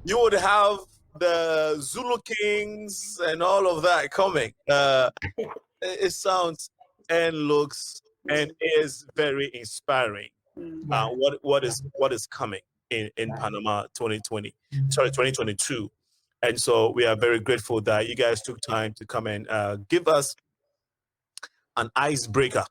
you would have the Zulu Kings and all of that coming. It sounds and looks and is very inspiring. What is coming in Panama 2020, sorry, 2022. And so we are very grateful that you guys took time to come and give us an icebreaker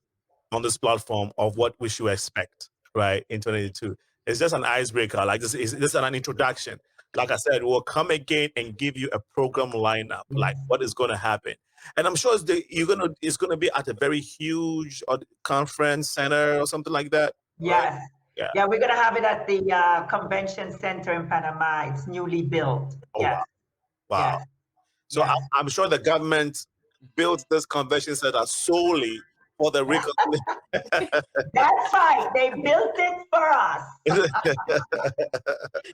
on this platform of what we should expect, right, in 2022. It's just an icebreaker. Like this is an introduction. Like I said, we'll come again and give you a program lineup, like what is going to happen. And I'm sure it's gonna be at a very huge conference center or something like that. Yes. Right? Yeah. Yeah, we're gonna have it at the convention center in Panama. It's newly built. Oh, yes. Wow. Yes. So yes. I'm sure the government built this convention center solely for the That's right. They built it for us. And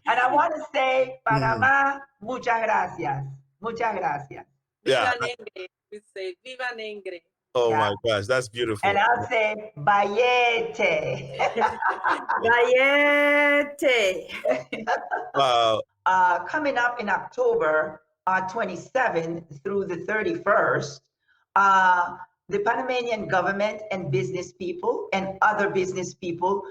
I want to say, Panama, muchas gracias. Muchas gracias. Yeah. Viva Negre. We say, Viva Negre. Oh my gosh, that's beautiful. And I'll say, Bayete. Bayete. Wow. Coming up in October 27th through the 31st, the Panamanian government and business people and other business people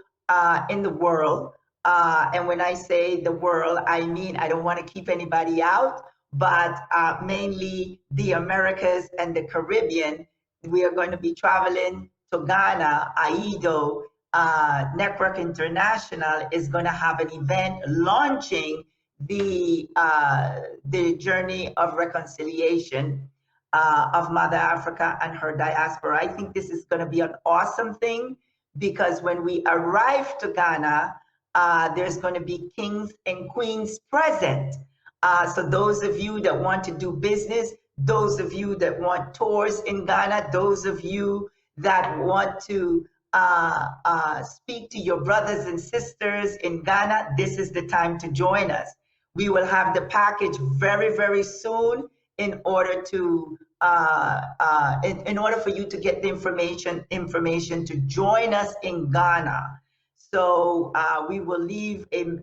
in the world, and when I say the world, I mean, I don't want to keep anybody out, but mainly the Americas and the Caribbean. We are going to be traveling to Ghana. AIDO Network International is going to have an event launching the journey of reconciliation of Mother Africa and her diaspora. I think this is going to be an awesome thing, because when we arrive to Ghana, there's going to be kings and queens present. So those of you that want to do business, those of you that want tours in Ghana, those of you that want to speak to your brothers and sisters in Ghana, this is the time to join us. We will have the package very, very soon in order to in order for you to get the information to join us in Ghana. So we will leave an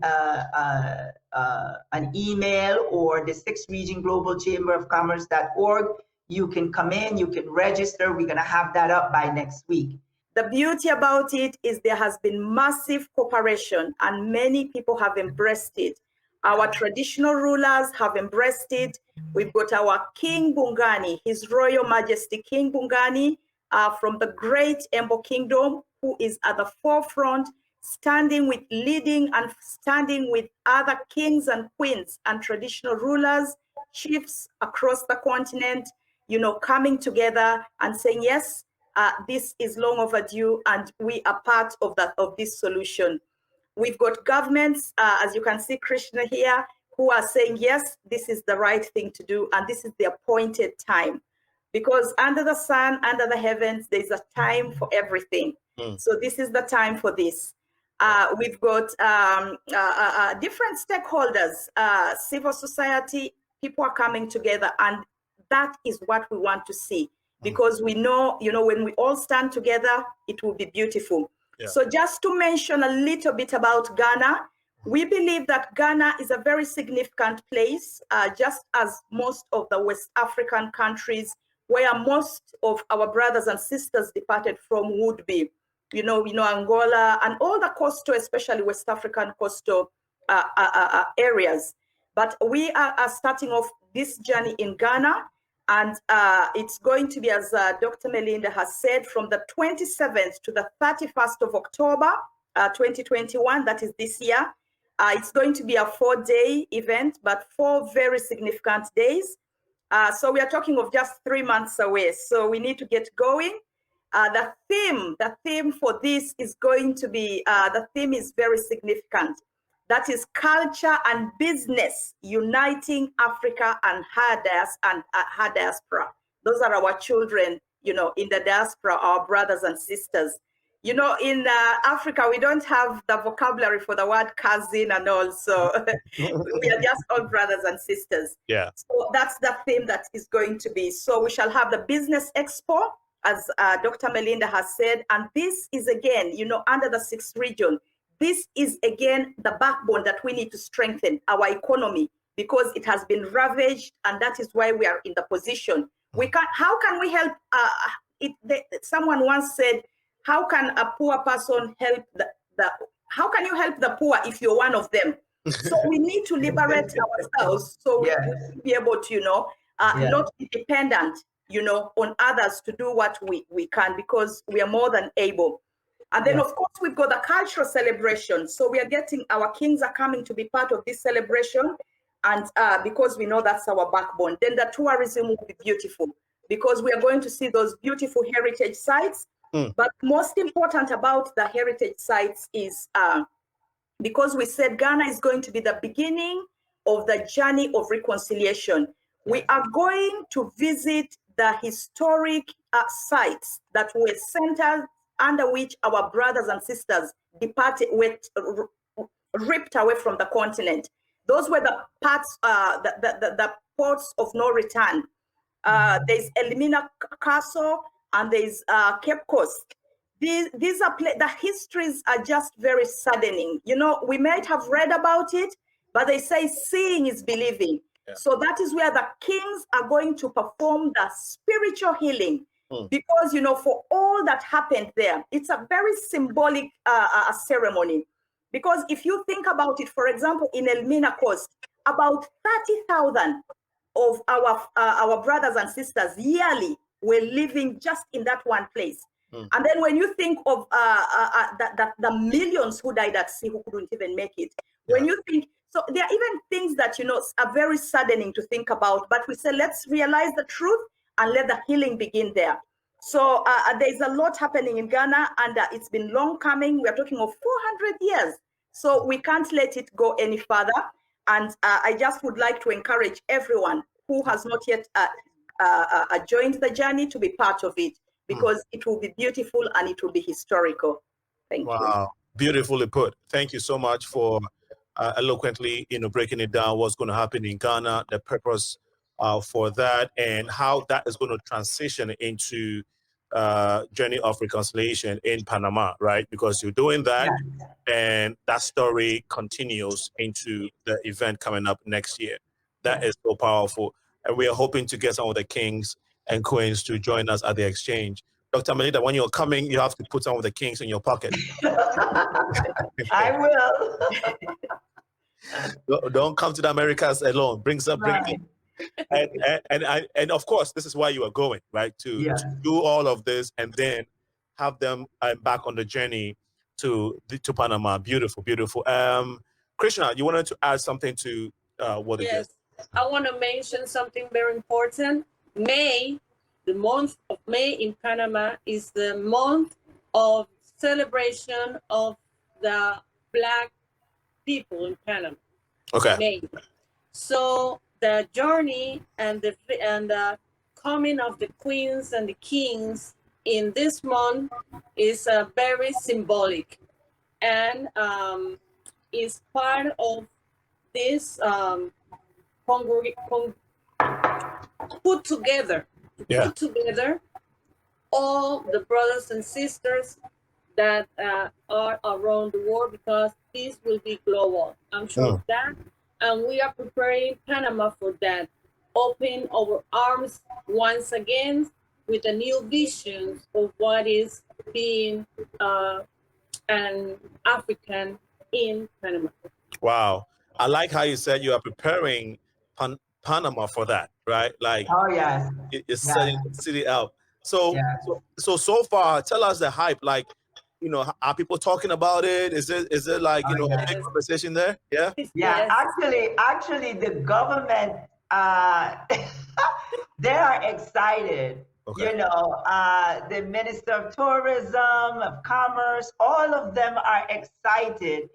email, or the 6th Region Global Chamber of Commerce.org. You can come in, you can register. We're going to have that up by next week. The beauty about it is there has been massive cooperation, and many people have embraced it. Our traditional rulers have embraced it. We've got our King Bungani, His Royal Majesty King Bungani from the great Embo Kingdom, who is at the forefront, leading and standing with other kings and queens and traditional rulers, chiefs across the continent, you know, coming together and saying, yes, this is long overdue, and we are part of this solution. We've got governments, as you can see, Krishna here, who are saying, yes, this is the right thing to do, and this is the appointed time. Because under the sun, under the heavens, there's a time for everything. So this is the time for this. We've got different stakeholders, civil society, people are coming together, and that is what we want to see. Because we know, you know, when we all stand together, it will be beautiful. Yeah. So just to mention a little bit about Ghana, we believe that Ghana is a very significant place, just as most of the West African countries where most of our brothers and sisters departed from would be. You know, Angola and all the coastal, especially West African coastal areas. But we are starting off this journey in Ghana. And it's going to be, as Dr. Melinda has said, from the 27th to the 31st of October, 2021, that is this year. It's going to be a 4-day event, but 4 very significant days. So we are talking of just 3 months away. So we need to get going. The theme for this is going to be, the theme is very significant. That is culture and business uniting Africa and her diaspora. Those are our children, you know, in the diaspora, our brothers and sisters. You know, in Africa, we don't have the vocabulary for the word cousin and all. So we are just all brothers and sisters. Yeah. So that's the theme that is going to be. So we shall have the Business Expo, as Dr. Melinda has said. And this is, again, you know, under the 6th region. this is again the backbone that we need to strengthen our economy, because it has been ravaged, and that is why we are in the position. We can. How can we help? Someone once said, "How can a poor person help the? How can you help the poor if you're one of them?" So we need to liberate ourselves, so we will be able to, not be dependent, on others to do what we can, because we are more than able. And then, of course, we've got the cultural celebration. So we are getting, our kings are coming to be part of this celebration. And because we know that's our backbone, then the tourism will be beautiful, because we are going to see those beautiful heritage sites. But most important about the heritage sites is because we said Ghana is going to be the beginning of the journey of reconciliation. We are going to visit the historic sites that were centers under which our brothers and sisters departed, ripped away from the continent. Those were the parts, the ports of no return. There's Elmina Castle and there's Cape Coast. These are the histories are just very saddening. We might have read about it, but they say seeing is believing. So that is where the kings are going to perform the spiritual healing. Because, for all that happened there, it's a very symbolic ceremony. Because if you think about it, for example, in Elmina Coast, about 30,000 of our brothers and sisters yearly were living just in that one place. And then when you think of the millions who died at sea who couldn't even make it, when you think, so there are even things that, are very saddening to think about, but we say, let's realize the truth and let the healing begin there. So there's a lot happening in Ghana, and it's been long coming. We're talking of 400 years. So we can't let it go any further. And I just would like to encourage everyone who has not yet joined the journey to be part of it, because it will be beautiful and it will be historical. Thank you. Wow, beautifully put. Thank you so much for eloquently, breaking it down, what's going to happen in Ghana, the purpose for that, and how that is going to transition into journey of reconciliation in Panama, right? Because you're doing that, and that story continues into the event coming up next year. That is so powerful. And we are hoping to get some of the kings and queens to join us at the exchange. Dr. Melida, when you're coming, you have to put some of the kings in your pocket. I will. Don't come to the Americas alone. Bring them. And of course, this is why you are going, right? To do all of this and then have them back on the journey to Panama. Beautiful, beautiful. Krishna, you wanted to add something to what it is? I want to mention something very important. May, the month of May in Panama is the month of celebration of the Black people in Panama. Okay. May. So the journey and the coming of the queens and the kings in this month is very symbolic, and is part of this put together all the brothers and sisters that are around the world, because this will be global. I'm sure of that. And we are preparing Panama for that. Open our arms once again with a new vision of what is being an African in Panama. Wow. I like how you said you are preparing Panama for that, right? Like, oh yes, it's setting the city up. So far, tell us the hype. Like, are people talking about it? Is it like, a big conversation there? Yeah. Yeah. Actually, the government, they are excited. Okay. The Minister of Tourism, of Commerce, all of them are excited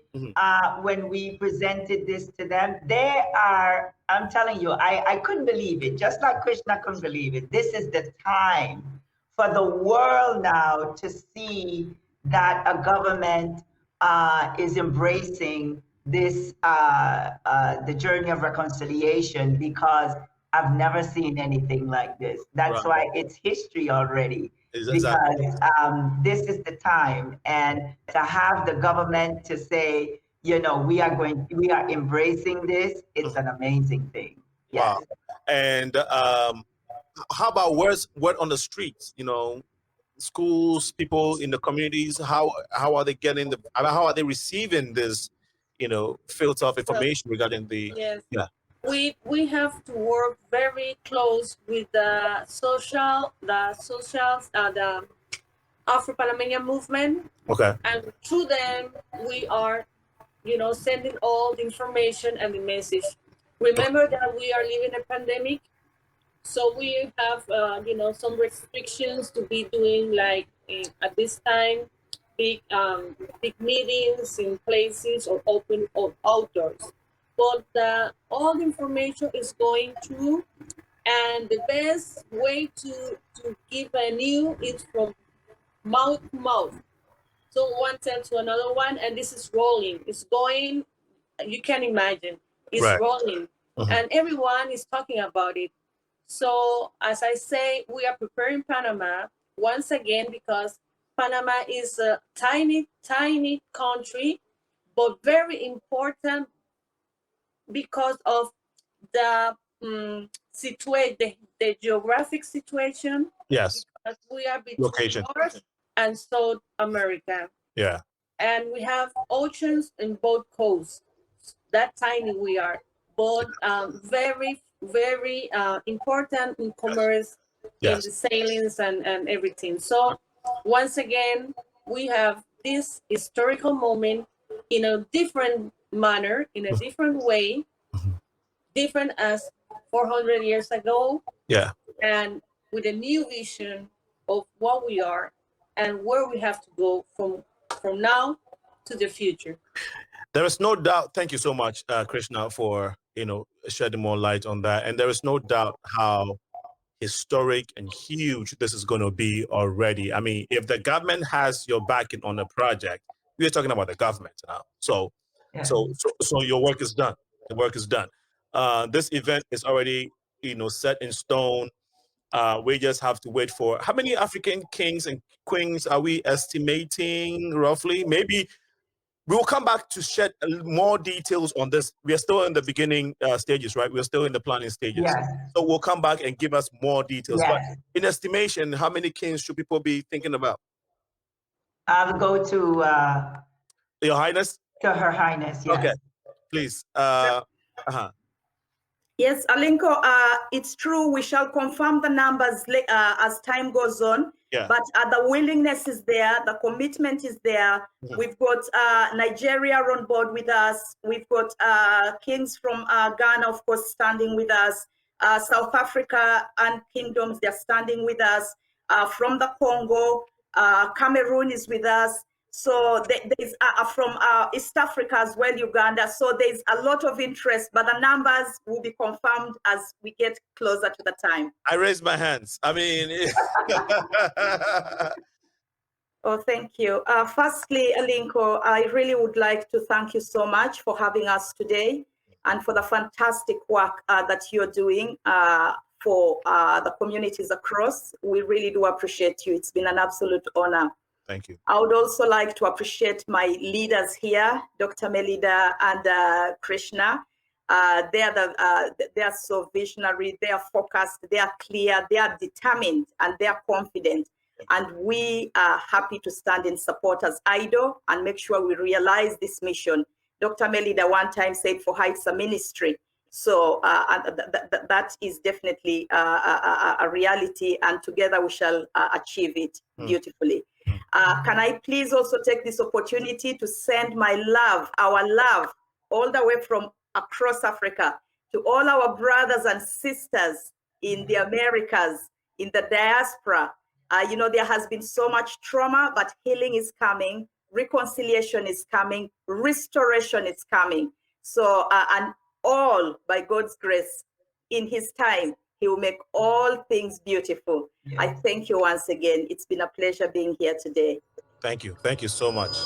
when we presented this to them. They are, I'm telling you, I couldn't believe it, just like Krishna couldn't believe it. This is the time for the world now to see that a government is embracing this, the journey of reconciliation, because I've never seen anything like this. That's why it's history already. Exactly. Because this is the time, and to have the government to say, you know, we are embracing this, it's an amazing thing. Yes. Wow. And how about word on the streets? You know, schools, people in the communities. How are they getting how are they receiving this? You know, filter of information regarding the Yes. yeah. We have to work very close with the Afro-Panamanian movement. Okay. And through them, we are, you know, sending all the information and the message. Remember that we are living a pandemic, so we have, you know, some restrictions to be doing, like at this time, big meetings in places or open or outdoors. But all the information is going through, and the best way to give a news is from mouth to mouth. So one tells to another one, and this is rolling. It's going. You can imagine. It's Right. rolling, and everyone is talking about it. So as I say, we are preparing Panama once again because Panama is a tiny, tiny country, but very important because of the the geographic situation. Yes. Because we are between Location. North and South America. Yeah. And we have oceans in both coasts. That tiny we are, but very, very important in commerce, in the sailings and everything. So once again, we have this historical moment in a different manner, in a different way, different as 400 years ago. Yeah. And with a new vision of what we are and where we have to go from now to the future. There is no doubt. Thank you so much, Krishna, for shedding more light on that. And there is no doubt how historic and huge this is going to be already. I mean, if the government has your backing on a project, we're talking about the government now. So your work is done. The work is done. This event is already set in stone. We just have to wait for how many African kings and queens are we estimating roughly? Maybe we will come back to shed more details on this. We are still in the beginning stages, right? We're still in the planning stages. Yes. So we'll come back and give us more details. Yes. But in estimation, how many kings should people be thinking about? I'll go to Your Highness? To Her Highness, yes. Okay, please. Yes, Alinko, it's true. We shall confirm the numbers as time goes on. Yeah. But the willingness is there. The commitment is there. Mm-hmm. We've got Nigeria on board with us. We've got kings from Ghana, of course, standing with us. South Africa and kingdoms, they're standing with us. From the Congo, Cameroon is with us. So there's from East Africa as well, Uganda. So there's a lot of interest, but the numbers will be confirmed as we get closer to the time. I raise my hands. I mean. Oh, thank you. Firstly, Alinko, I really would like to thank you so much for having us today and for the fantastic work that you're doing for the communities across. We really do appreciate you. It's been an absolute honor. Thank you. I would also like to appreciate my leaders here, Dr. Melida and Krishna. They are so visionary, they are focused, they are clear, they are determined, and they are confident. And we are happy to stand in support as AIDO and make sure we realize this mission. Dr. Melida one time said for her it's a ministry. So that is definitely a reality, and together we shall achieve it beautifully. Can I please also take this opportunity to send my love, our love, all the way from across Africa to all our brothers and sisters in the Americas, in the diaspora. There has been so much trauma, but healing is coming, reconciliation is coming, restoration is coming. So, and all by God's grace, in his time, he will make all things beautiful. Yeah. I thank you once again. It's been a pleasure being here today. Thank you. Thank you so much.